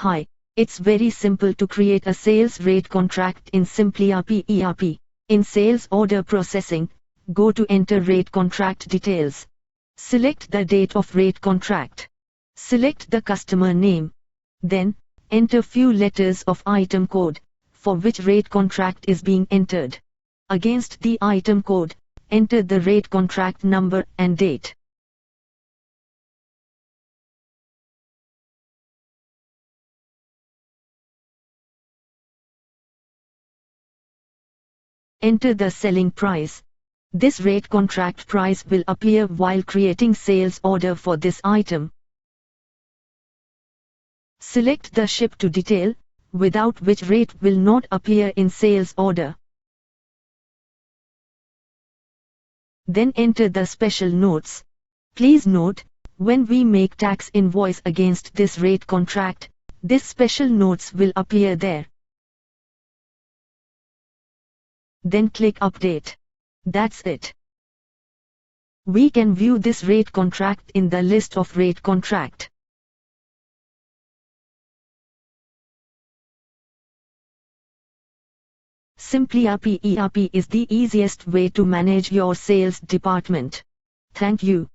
Hi, it's very simple to create a sales rate contract in simpliRP ERP. In sales order processing, go to enter rate contract details. Select the date of rate contract. Select the customer name. Then, enter few letters of item code, for which rate contract is being entered. Against the item code, enter the rate contract number and date. Enter the selling price. This rate contract price will appear while creating sales order for this item. Select the ship to detail, without which rate will not appear in sales order. Then enter the special notes. Please note, when we make tax invoice against this rate contract, this special notes will appear there. Then click Update. That's it. We can view this rate contract in the list of rate contract. simpliRP ERP is the easiest way to manage your sales department. Thank you.